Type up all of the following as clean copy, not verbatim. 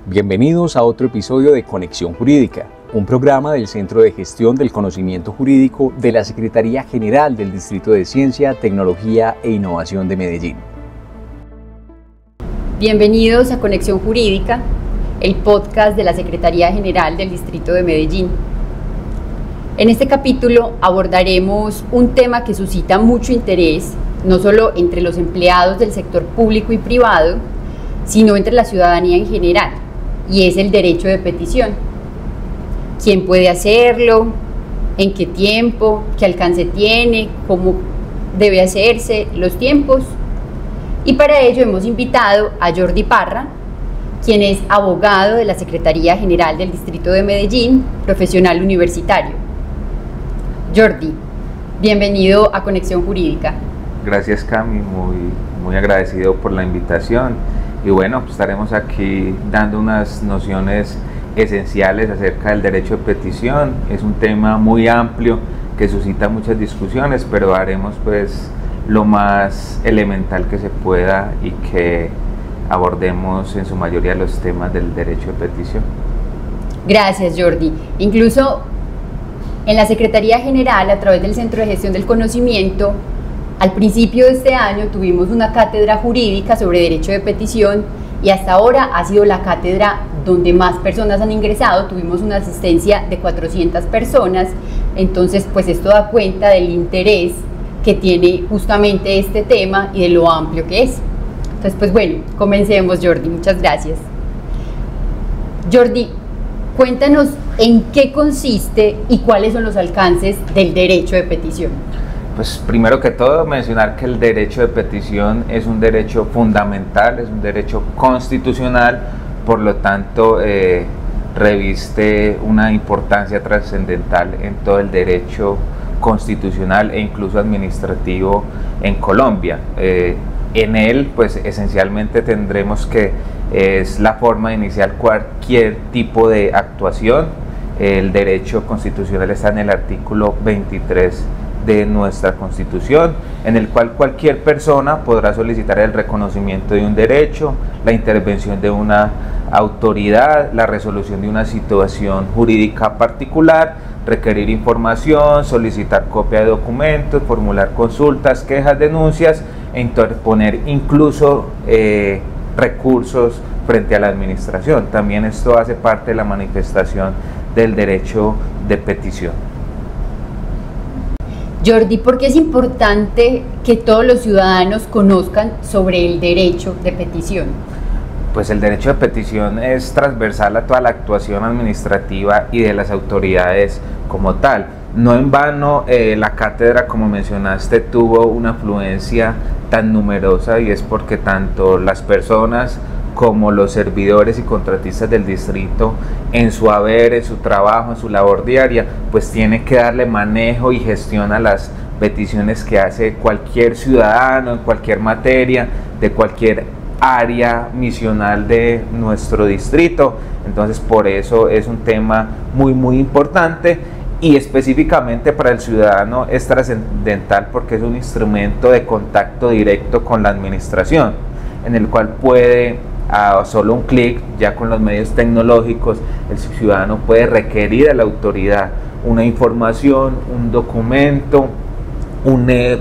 Bienvenidos a otro episodio de Conexión Jurídica, un programa del Centro de Gestión del Conocimiento Jurídico de la Secretaría General del Distrito de Ciencia, Tecnología e Innovación de Medellín. Bienvenidos a Conexión Jurídica, el podcast de la Secretaría General del Distrito de Medellín. En este capítulo abordaremos un tema que suscita mucho interés, no solo entre los empleados del sector público y privado, sino entre la ciudadanía en general, y es el derecho de petición. ¿Quién puede hacerlo? ¿En qué tiempo? ¿Qué alcance tiene? ¿Cómo debe hacerse? ¿Los tiempos? Y para ello hemos invitado a Jordi Parra, quien es abogado de la Secretaría General del Distrito de Medellín, profesional universitario. Jordi, bienvenido a Conexión Jurídica. Gracias, Cami, muy agradecido por la invitación. Y bueno, pues estaremos aquí dando unas nociones esenciales acerca del derecho de petición. Es un tema muy amplio que suscita muchas discusiones, pero haremos pues lo más elemental que se pueda y que abordemos en su mayoría los temas del derecho de petición. Gracias, Jordi. Incluso en la Secretaría General, a través del Centro de Gestión del Conocimiento, al principio de este año tuvimos una cátedra jurídica sobre derecho de petición y hasta ahora ha sido la cátedra donde más personas han ingresado. Tuvimos una asistencia de 400 personas, entonces pues esto da cuenta del interés que tiene justamente este tema y de lo amplio que es. Entonces pues bueno, comencemos, Jordi, muchas gracias. Jordi, cuéntanos en qué consiste y cuáles son los alcances del derecho de petición. Pues primero que todo mencionar que el derecho de petición es un derecho fundamental, es un derecho constitucional, por lo tanto reviste una importancia trascendental en todo el derecho constitucional e incluso administrativo en Colombia. En él pues esencialmente tendremos que es la forma de iniciar cualquier tipo de actuación. El derecho constitucional está en el artículo 23 de nuestra Constitución, en el cual cualquier persona podrá solicitar el reconocimiento de un derecho, la intervención de una autoridad, la resolución de una situación jurídica particular, requerir información, solicitar copia de documentos, formular consultas, quejas, denuncias e interponer incluso recursos frente a la administración. También esto hace parte de la manifestación del derecho de petición. Jordi, ¿por qué es importante que todos los ciudadanos conozcan sobre el derecho de petición? Pues el derecho de petición es transversal a toda la actuación administrativa y de las autoridades como tal. No en vano la cátedra, como mencionaste, tuvo una afluencia tan numerosa, y es porque tanto las personas como los servidores y contratistas del distrito, en su haber, en su trabajo, en su labor diaria, pues tiene que darle manejo y gestión a las peticiones que hace cualquier ciudadano en cualquier materia, de cualquier área misional de nuestro distrito. Entonces por eso es un tema muy importante, y específicamente para el ciudadano es trascendental porque es un instrumento de contacto directo con la administración, en el cual puede, a solo un clic, ya con los medios tecnológicos, el ciudadano puede requerir a la autoridad una información, un documento,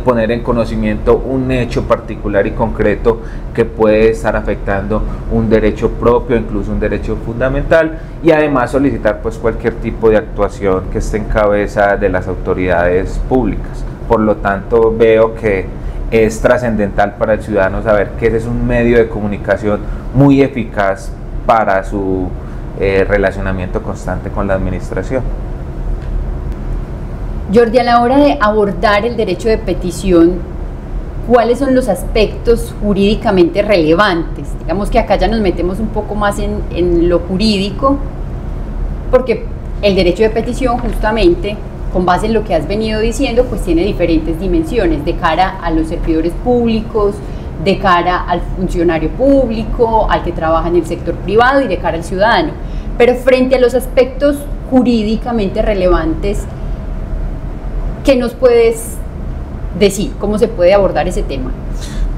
poner en conocimiento un hecho particular y concreto que puede estar afectando un derecho propio, incluso un derecho fundamental, y además solicitar pues cualquier tipo de actuación que esté en cabeza de las autoridades públicas. Por lo tanto, veo que es trascendental para el ciudadano saber que ese es un medio de comunicación muy eficaz para su relacionamiento constante con la administración. Jordi, a la hora de abordar el derecho de petición, ¿cuáles son los aspectos jurídicamente relevantes? Digamos que acá ya nos metemos un poco más en lo jurídico, porque el derecho de petición, justamente, con base en lo que has venido diciendo, pues tiene diferentes dimensiones de cara a los servidores públicos, de cara al funcionario público, al que trabaja en el sector privado y de cara al ciudadano. Pero frente a los aspectos jurídicamente relevantes, ¿qué nos puedes decir? ¿Cómo se puede abordar ese tema?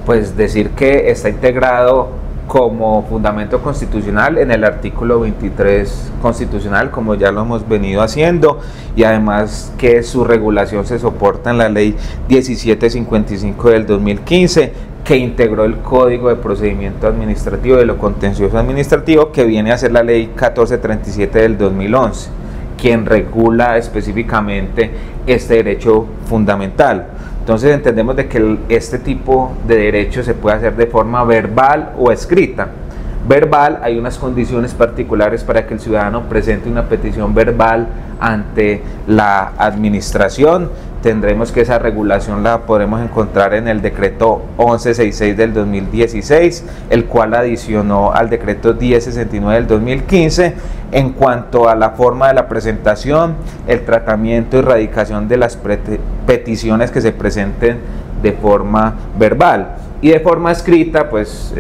Pues decir que está integrado como fundamento constitucional en el artículo 23 constitucional, como ya lo hemos venido haciendo, y además que su regulación se soporta en la ley 1755 del 2015, que integró el Código de Procedimiento Administrativo de lo Contencioso Administrativo, que viene a ser la ley 1437 del 2011, quien regula específicamente este derecho fundamental. Entonces entendemos de que este tipo de derecho se puede hacer de forma verbal o escrita. Verbal, hay unas condiciones particulares para que el ciudadano presente una petición verbal ante la administración. Tendremos que esa regulación la podremos encontrar en el decreto 1166 del 2016, el cual adicionó al decreto 1069 del 2015 en cuanto a la forma de la presentación, el tratamiento y radicación de las peticiones que se presenten de forma verbal. Y de forma escrita, pues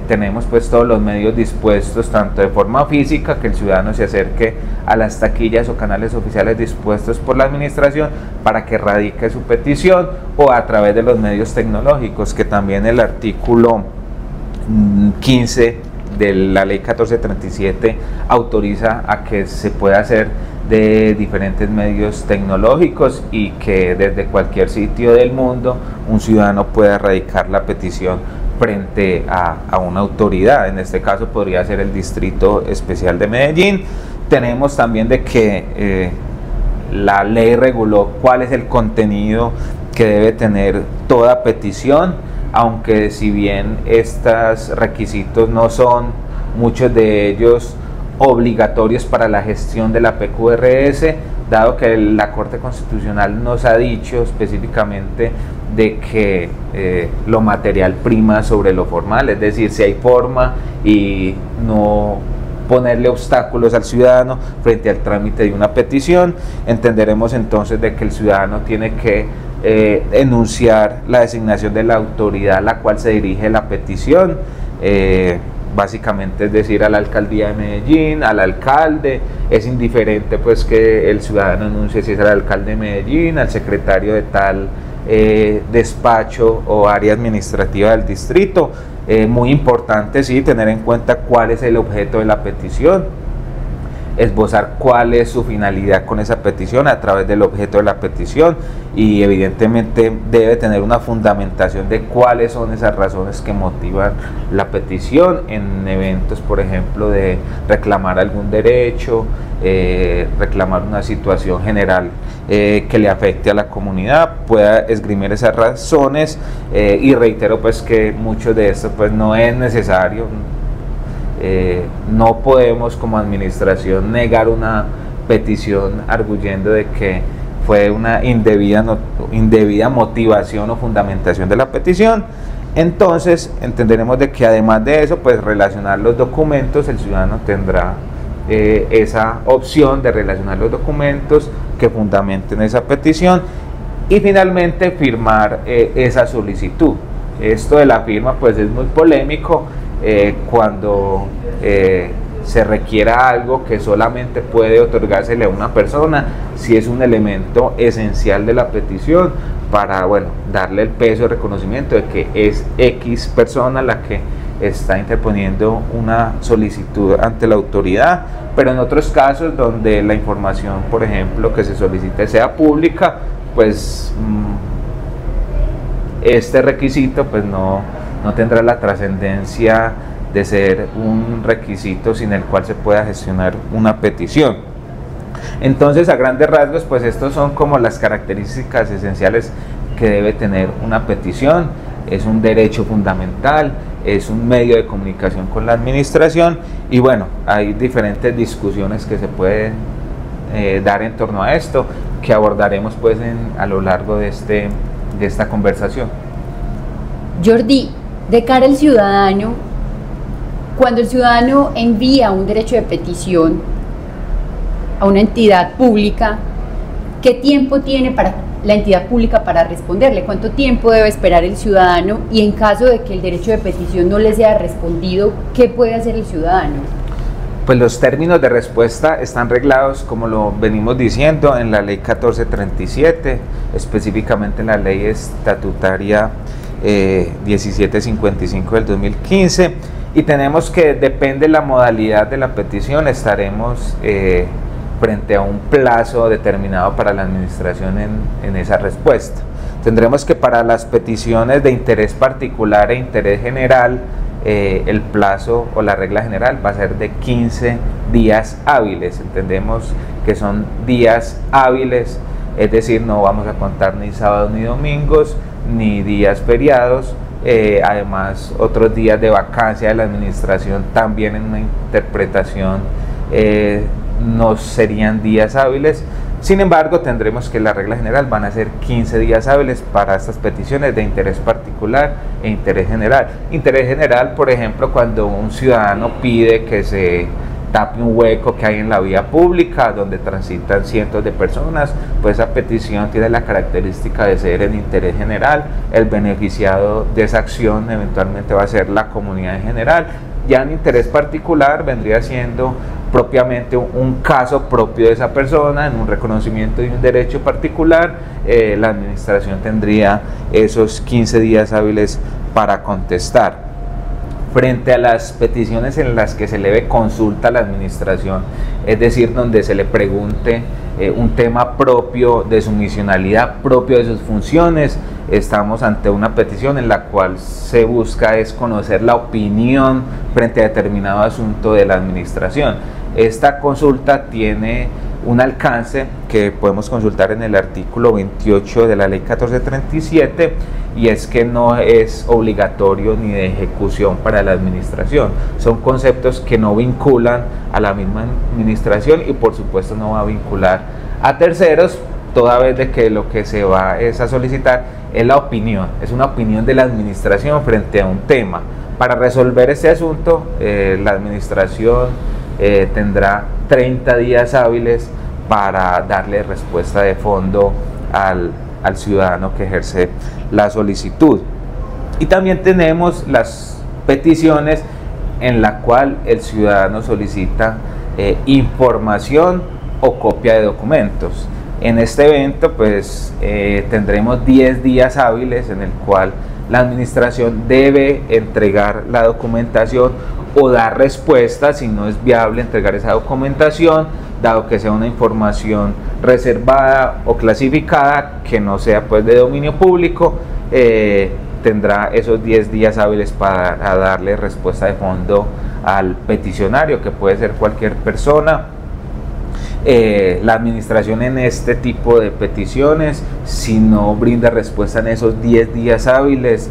tenemos pues todos los medios dispuestos, tanto de forma física, que el ciudadano se acerque a las taquillas o canales oficiales dispuestos por la administración para que radique su petición, o a través de los medios tecnológicos, que también el artículo 15 de la ley 1437 autoriza a que se pueda hacer de diferentes medios tecnológicos, y que desde cualquier sitio del mundo un ciudadano pueda radicar la petición frente a una autoridad. En este caso podría ser el Distrito Especial de Medellín. Tenemos también de que la ley reguló cuál es el contenido que debe tener toda petición, aunque si bien estos requisitos no son muchos de ellos obligatorios para la gestión de la PQRS, dado que la Corte Constitucional nos ha dicho específicamente de que lo material prima sobre lo formal, es decir, si hay forma y no ponerle obstáculos al ciudadano frente al trámite de una petición, entenderemos entonces de que el ciudadano tiene que enunciar la designación de la autoridad a la cual se dirige la petición, básicamente, es decir, a la alcaldía de Medellín, al alcalde. Es indiferente pues que el ciudadano anuncie si es el alcalde de Medellín, al secretario de tal despacho o área administrativa del distrito. Muy importante, sí, tener en cuenta cuál es el objeto de la petición, esbozar cuál es su finalidad con esa petición a través del objeto de la petición, y evidentemente debe tener una fundamentación de cuáles son esas razones que motivan la petición en eventos, por ejemplo, de reclamar algún derecho, reclamar una situación general que le afecte a la comunidad, pueda esgrimir esas razones, y reitero pues que mucho de esto pues no es necesario. No podemos como administración negar una petición arguyendo de que fue una indebida motivación o fundamentación de la petición. Entonces entenderemos de que además de eso, pues relacionar los documentos, el ciudadano tendrá esa opción de relacionar los documentos que fundamenten esa petición, y finalmente firmar esa solicitud. Esto de la firma pues es muy polémico cuando se requiera algo que solamente puede otorgársele a una persona, si es un elemento esencial de la petición para, bueno, darle el peso y reconocimiento de que es X persona la que está interponiendo una solicitud ante la autoridad. Pero en otros casos donde la información, por ejemplo, que se solicite sea pública, pues este requisito pues no tendrá la trascendencia de ser un requisito sin el cual se pueda gestionar una petición. Entonces, a grandes rasgos, pues estos son como las características esenciales que debe tener una petición. Es un derecho fundamental, es un medio de comunicación con la administración, y bueno, hay diferentes discusiones que se pueden dar en torno a esto, que abordaremos pues a lo largo de esta conversación. Jordi, de cara al ciudadano, cuando el ciudadano envía un derecho de petición a una entidad pública, ¿qué tiempo tiene para la entidad pública para responderle? ¿Cuánto tiempo debe esperar el ciudadano? Y en caso de que el derecho de petición no le sea respondido, ¿qué puede hacer el ciudadano? Pues los términos de respuesta están reglados, como lo venimos diciendo, en la ley 1437, específicamente en la ley estatutaria 1755 del 2015, Y tenemos que, depende de la modalidad de la petición, estaremos frente a un plazo determinado para la administración en esa respuesta. Tendremos que para las peticiones de interés particular e interés general, el plazo o la regla general va a ser de 15 días hábiles. Entendemos que son días hábiles, es decir, no vamos a contar ni sábados ni domingos, ni días feriados. Además, otros días de vacancia de la administración también en una interpretación no serían días hábiles. Sin embargo, tendremos que la regla general van a ser 15 días hábiles para estas peticiones de interés particular e interés general. Interés general, por ejemplo, cuando un ciudadano pide que se tape un hueco que hay en la vía pública donde transitan cientos de personas, pues esa petición tiene la característica de ser en interés general. El beneficiado de esa acción eventualmente va a ser la comunidad en general. Ya en interés particular vendría siendo propiamente un caso propio de esa persona, en un reconocimiento de un derecho particular. La administración tendría esos 15 días hábiles para contestar. Frente a las peticiones en las que se le dé consulta a la administración, es decir, donde se le pregunte un tema propio de su misionalidad, propio de sus funciones, estamos ante una petición en la cual se busca es conocer la opinión frente a determinado asunto de la administración. Esta consulta tiene un alcance que podemos consultar en el artículo 28 de la ley 1437, y es que no es obligatorio ni de ejecución para la administración. Son conceptos que no vinculan a la misma administración y por supuesto no va a vincular a terceros, toda vez de que lo que se va es a solicitar es la opinión, es una opinión de la administración frente a un tema. Para resolver este asunto, la administración tendrá 30 días hábiles para darle respuesta de fondo al ciudadano que ejerce la solicitud. Y también tenemos las peticiones en la cual el ciudadano solicita información o copia de documentos. En este evento pues tendremos 10 días hábiles en el cual la administración debe entregar la documentación o dar respuesta si no es viable entregar esa documentación, dado que sea una información reservada o clasificada que no sea pues de dominio público. Tendrá esos 10 días hábiles para darle respuesta de fondo al peticionario, que puede ser cualquier persona. La administración en este tipo de peticiones, si no brinda respuesta en esos 10 días hábiles,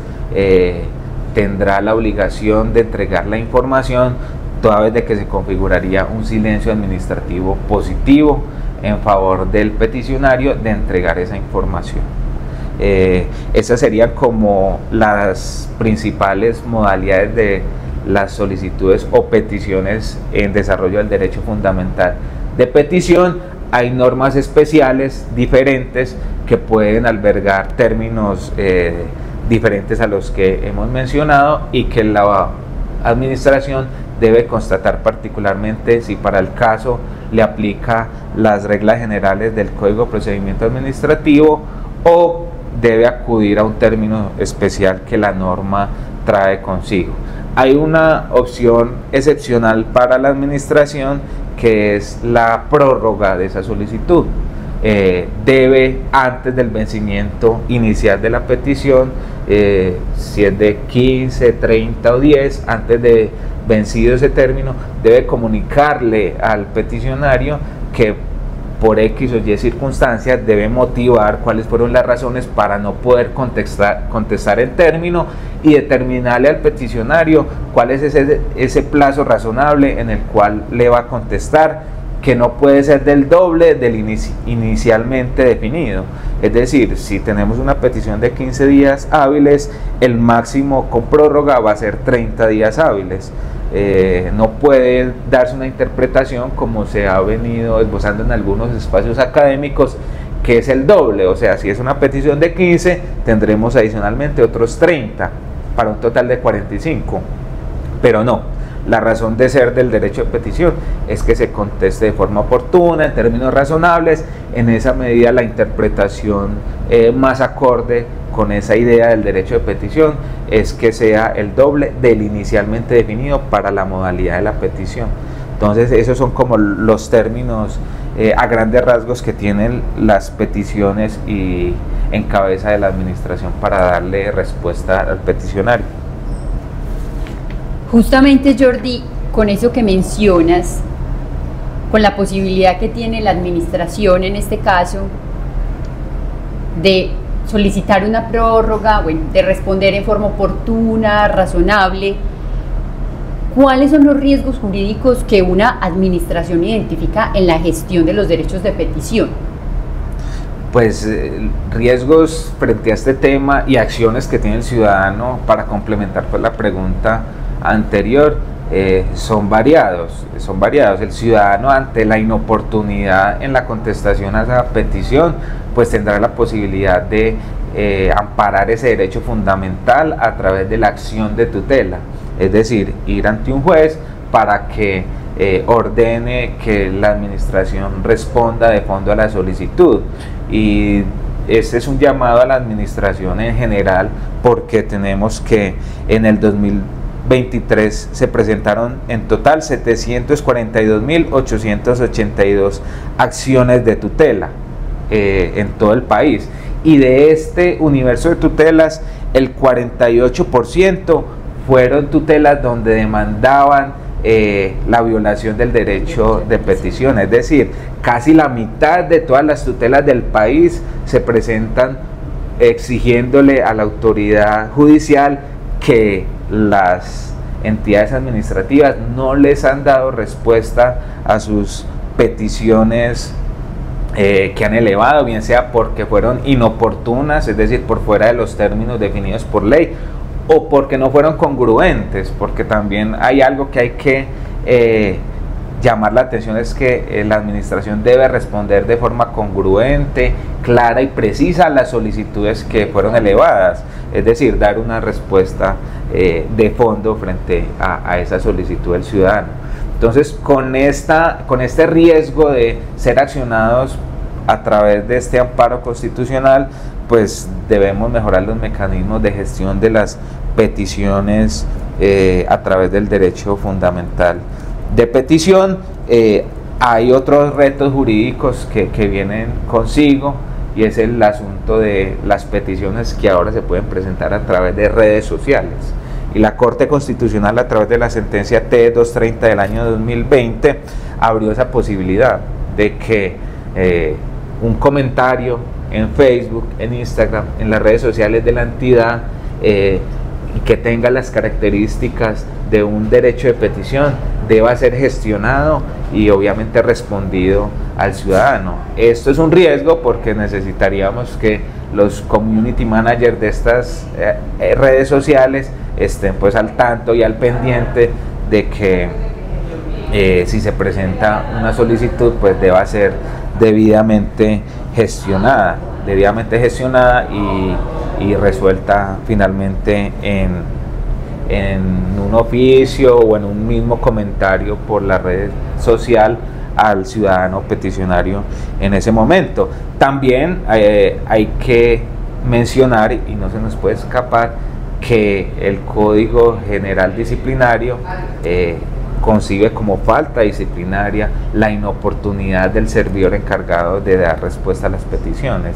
tendrá la obligación de entregar la información, toda vez de que se configuraría un silencio administrativo positivo en favor del peticionario de entregar esa información. Esas serían como las principales modalidades de las solicitudes o peticiones en desarrollo del derecho fundamental de petición. Hay normas especiales diferentes que pueden albergar términos diferentes a los que hemos mencionado y que la administración debe constatar particularmente si para el caso le aplica las reglas generales del Código de Procedimiento Administrativo o debe acudir a un término especial que la norma trae consigo. Hay una opción excepcional para la administración, que es la prórroga de esa solicitud. Debe, antes del vencimiento inicial de la petición, si es de 15, 30 o 10, antes de vencido ese término, debe comunicarle al peticionario que por X o Y circunstancias debe motivar cuáles fueron las razones para no poder contestar en término, y determinarle al peticionario cuál es ese plazo razonable en el cual le va a contestar, que no puede ser del doble del inicialmente definido. Es decir, si tenemos una petición de 15 días hábiles, el máximo con prórroga va a ser 30 días hábiles. No puede darse una interpretación como se ha venido esbozando en algunos espacios académicos, que es el doble. O sea, si es una petición de 15, tendremos adicionalmente otros 30 para un total de 45, pero no. La razón de ser del derecho de petición es que se conteste de forma oportuna, en términos razonables. En esa medida, la interpretación más acorde con esa idea del derecho de petición es que sea el doble del inicialmente definido para la modalidad de la petición. Entonces esos son como los términos a grandes rasgos que tienen las peticiones y en cabeza de la administración para darle respuesta al peticionario. Justamente, Jordi, con eso que mencionas, con la posibilidad que tiene la administración en este caso de solicitar una prórroga, bueno, de responder en forma oportuna, razonable, ¿cuáles son los riesgos jurídicos que una administración identifica en la gestión de los derechos de petición? Pues riesgos frente a este tema y acciones que tiene el ciudadano para complementar pues la pregunta anterior son variados. El ciudadano, ante la inoportunidad en la contestación a esa petición, pues tendrá la posibilidad de amparar ese derecho fundamental a través de la acción de tutela, es decir, ir ante un juez para que ordene que la administración responda de fondo a la solicitud. Y este es un llamado a la administración en general, porque tenemos que en el 2023 se presentaron en total 742.882 acciones de tutela en todo el país, y de este universo de tutelas el 48% fueron tutelas donde demandaban la violación del derecho de petición, es decir, casi la mitad de todas las tutelas del país se presentan exigiéndole a la autoridad judicial que las entidades administrativas no les han dado respuesta a sus peticiones que han elevado, bien sea porque fueron inoportunas, es decir, por fuera de los términos definidos por ley, o porque no fueron congruentes, porque también hay algo que hay que llamar la atención, es que la administración debe responder de forma congruente, clara y precisa a las solicitudes que fueron elevadas, es decir, dar una respuesta de fondo frente a esa solicitud del ciudadano. Entonces, con este riesgo de ser accionados a través de este amparo constitucional, pues debemos mejorar los mecanismos de gestión de las peticiones a través del derecho fundamental de petición. Hay otros retos jurídicos que vienen consigo, y es el asunto de las peticiones que ahora se pueden presentar a través de redes sociales. Y la Corte Constitucional, a través de la sentencia T230 del año 2020, abrió esa posibilidad de que un comentario en Facebook, en Instagram, en las redes sociales de la entidad, que tenga las características de un derecho de petición, deba ser gestionado y obviamente respondido al ciudadano. Esto es un riesgo porque necesitaríamos que los community managers de estas redes sociales estén pues al tanto y al pendiente de que si se presenta una solicitud, pues deba ser debidamente gestionada y resuelta finalmente en un oficio o en un mismo comentario por la red social al ciudadano peticionario en ese momento. También hay que mencionar, y no se nos puede escapar, que el Código General Disciplinario concibe como falta disciplinaria la inoportunidad del servidor encargado de dar respuesta a las peticiones.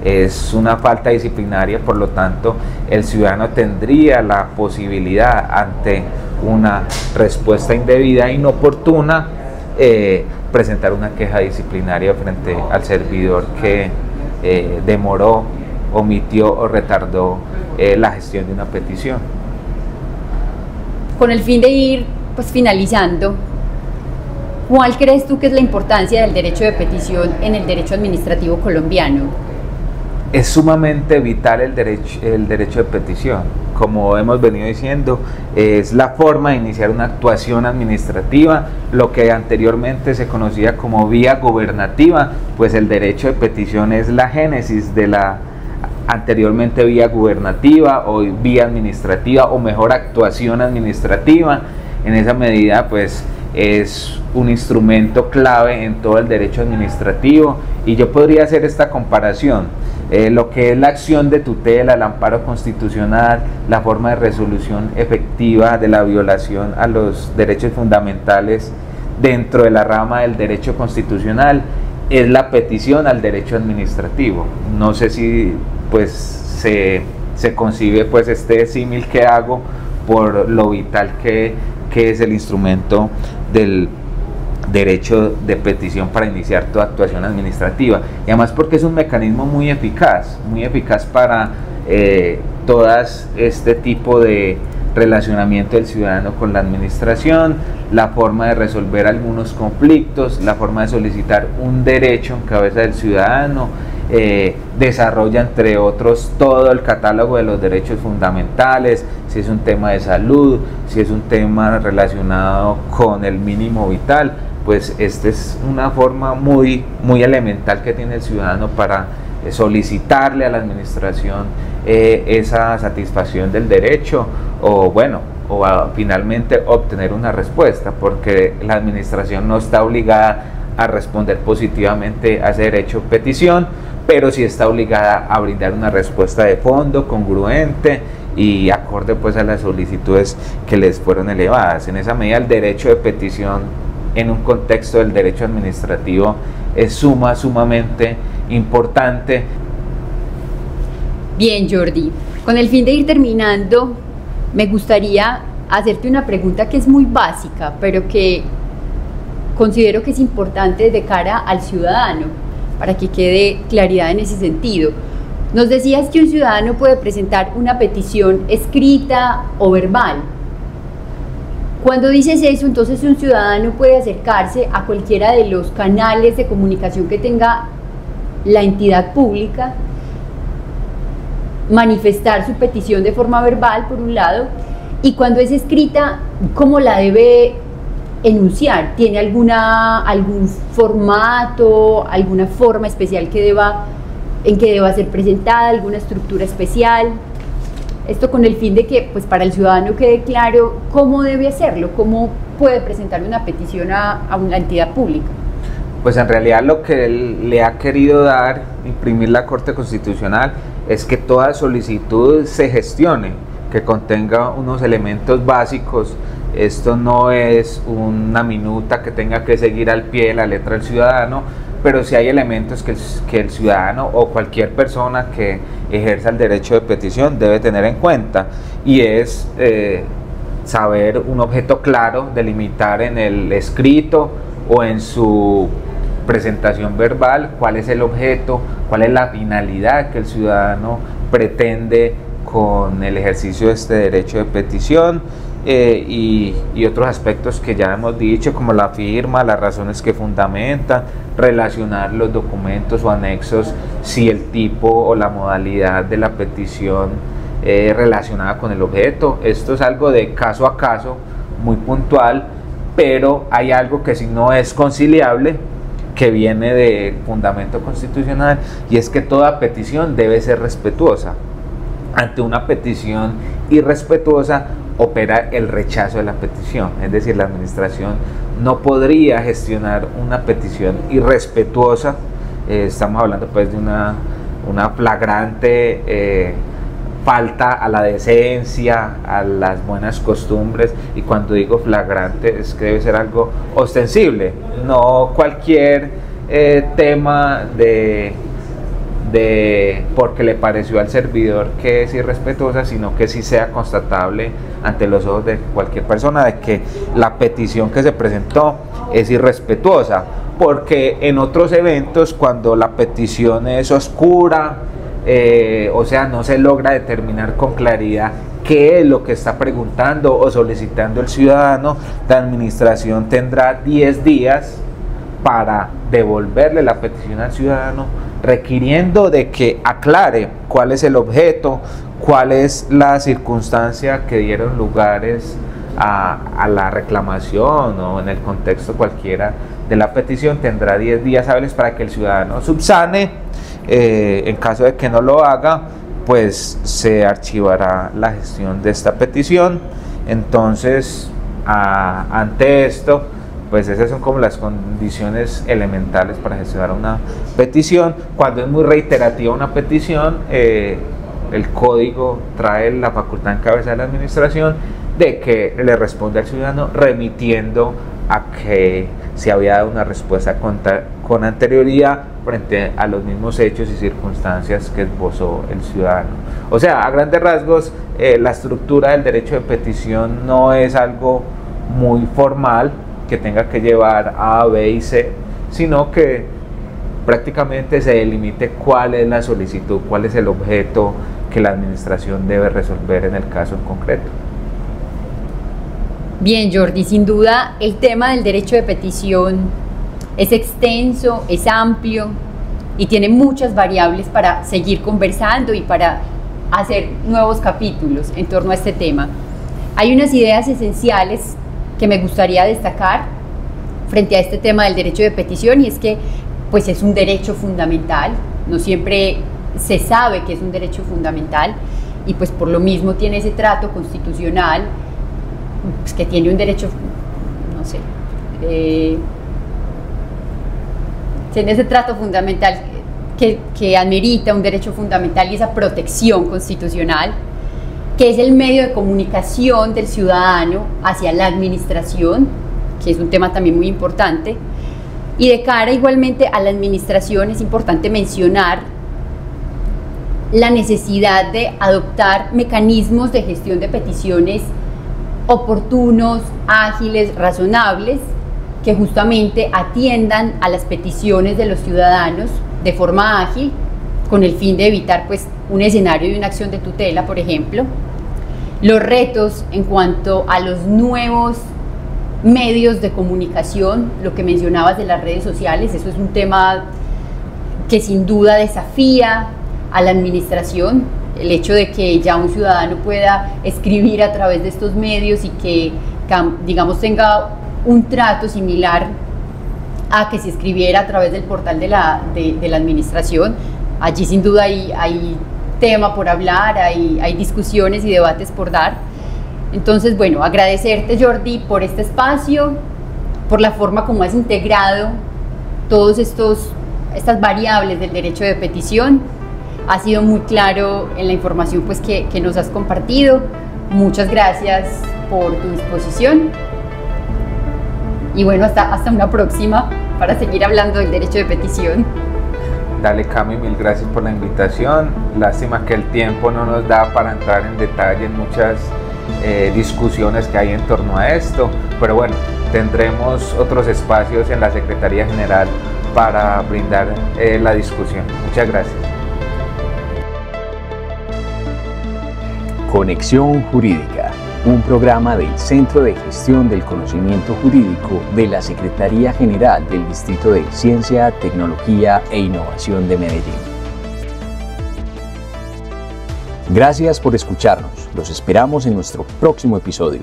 Es una falta disciplinaria, por lo tanto el ciudadano tendría la posibilidad, ante una respuesta indebida e inoportuna, presentar una queja disciplinaria frente al servidor que demoró, omitió o retardó la gestión de una petición. Con el fin de ir pues finalizando, ¿cuál crees tú que es la importancia del derecho de petición en el derecho administrativo colombiano? Es sumamente vital el derecho de petición. Como hemos venido diciendo, es la forma de iniciar una actuación administrativa, lo que anteriormente se conocía como vía gubernativa, pues el derecho de petición es la génesis de la anteriormente vía gubernativa, hoy vía administrativa, o mejor, actuación administrativa. En esa medida, pues es un instrumento clave en todo el derecho administrativo, y yo podría hacer esta comparación. lo que es la acción de tutela, el amparo constitucional, la forma de resolución efectiva de la violación a los derechos fundamentales dentro de la rama del derecho constitucional, es la petición al derecho administrativo. No sé si pues se concibe pues este símil que hago por lo vital que es el instrumento del derecho de petición para iniciar toda actuación administrativa, y además porque es un mecanismo muy eficaz para todas este tipo de relacionamiento del ciudadano con la administración, la forma de resolver algunos conflictos, la forma de solicitar un derecho en cabeza del ciudadano, desarrolla entre otros todo el catálogo de los derechos fundamentales, si es un tema de salud, si es un tema relacionado con el mínimo vital, pues esta es una forma muy elemental que tiene el ciudadano para solicitarle a la administración esa satisfacción del derecho o finalmente obtener una respuesta, porque la administración no está obligada a responder positivamente a ese derecho de petición, pero sí está obligada a brindar una respuesta de fondo, congruente y acorde pues a las solicitudes que les fueron elevadas. En esa medida el derecho de petición en un contexto del derecho administrativo es sumamente importante. Bien, Jordi, con el fin de ir terminando, me gustaría hacerte una pregunta que es muy básica, pero que considero que es importante de cara al ciudadano, para que quede claridad en ese sentido. Nos decías que un ciudadano puede presentar una petición escrita o verbal. Cuando dices eso, entonces un ciudadano puede acercarse a cualquiera de los canales de comunicación que tenga la entidad pública, manifestar su petición de forma verbal, por un lado, y cuando es escrita, ¿cómo la debe enunciar? ¿Tiene algún formato, alguna forma especial en que deba ser presentada, alguna estructura especial? Esto con el fin de que pues para el ciudadano quede claro cómo debe hacerlo, cómo puede presentar una petición a una entidad pública. Pues en realidad lo que él le ha querido imprimir la Corte Constitucional es que toda solicitud se gestione, que contenga unos elementos básicos. Esto no es una minuta que tenga que seguir al pie de la letra del ciudadano, pero sí hay elementos que el ciudadano o cualquier persona que ejerza el derecho de petición debe tener en cuenta, y es saber un objeto claro, delimitar en el escrito o en su presentación verbal cuál es el objeto, cuál es la finalidad que el ciudadano pretende con el ejercicio de este derecho de petición, y otros aspectos que ya hemos dicho, como la firma, las razones que fundamentan, relacionar los documentos o anexos si el tipo o la modalidad de la petición relacionada con el objeto. Esto es algo de caso a caso, muy puntual, pero hay algo que si no es conciliable, que viene del fundamento constitucional, y es que toda petición debe ser respetuosa. Ante una petición irrespetuosa opera el rechazo de la petición, es decir, la administración no podría gestionar una petición irrespetuosa. Estamos hablando pues de una flagrante falta a la decencia, a las buenas costumbres, y cuando digo flagrante es que debe ser algo ostensible, no cualquier tema de porque le pareció al servidor que es irrespetuosa, sino que sí sea constatable ante los ojos de cualquier persona de que la petición que se presentó es irrespetuosa, porque en otros eventos, cuando la petición es oscura, o sea, no se logra determinar con claridad qué es lo que está preguntando o solicitando el ciudadano, la administración tendrá 10 días para devolverle la petición al ciudadano, requiriendo de que aclare cuál es el objeto, cuál es la circunstancia que dieron lugares a la reclamación, o en el contexto cualquiera de la petición. Tendrá 10 días hábiles para que el ciudadano subsane. En caso de que no lo haga, pues se archivará la gestión de esta petición. Entonces, ante esto, Pues esas son como las condiciones elementales para gestionar una petición. Cuando es muy reiterativa una petición, el código trae la facultad en cabeza de la administración de que le responde al ciudadano remitiendo a que se había dado una respuesta con anterioridad frente a los mismos hechos y circunstancias que esbozó el ciudadano. O sea, a grandes rasgos, la estructura del derecho de petición no es algo muy formal que tenga que llevar A, B y C, sino que prácticamente se delimite cuál es la solicitud, cuál es el objeto que la administración debe resolver en el caso en concreto. Bien, Jordi, sin duda el tema del derecho de petición es extenso, es amplio y tiene muchas variables para seguir conversando y para hacer nuevos capítulos en torno a este tema. Hay unas ideas esenciales que me gustaría destacar frente a este tema del derecho de petición, y es que pues es un derecho fundamental, no siempre se sabe que es un derecho fundamental y pues por lo mismo tiene ese trato constitucional, pues, que tiene un derecho, no sé, tiene ese trato fundamental que amerita un derecho fundamental y esa protección constitucional, que es el medio de comunicación del ciudadano hacia la administración, que es un tema también muy importante. Y de cara igualmente a la administración es importante mencionar la necesidad de adoptar mecanismos de gestión de peticiones oportunos, ágiles, razonables, que justamente atiendan a las peticiones de los ciudadanos de forma ágil, con el fin de evitar pues un escenario de una acción de tutela, por ejemplo. Los retos en cuanto a los nuevos medios de comunicación, lo que mencionabas de las redes sociales, eso es un tema que sin duda desafía a la administración, el hecho de que ya un ciudadano pueda escribir a través de estos medios y que, digamos, tenga un trato similar a que se escribiera a través del portal de la administración. Allí sin duda hay tema por hablar, hay discusiones y debates por dar. Entonces, bueno, agradecerte, Jordi, por este espacio, por la forma como has integrado todas estas variables del derecho de petición. Ha sido muy claro en la información pues, que nos has compartido. Muchas gracias por tu disposición. Y bueno, hasta una próxima para seguir hablando del derecho de petición. Dale, Cami, mil gracias por la invitación. Lástima que el tiempo no nos da para entrar en detalle en muchas discusiones que hay en torno a esto, pero bueno, tendremos otros espacios en la Secretaría General para brindar la discusión. Muchas gracias. Conexión Jurídica, un programa del Centro de Gestión del Conocimiento Jurídico de la Secretaría General del Distrito de Ciencia, Tecnología e Innovación de Medellín. Gracias por escucharnos. Los esperamos en nuestro próximo episodio.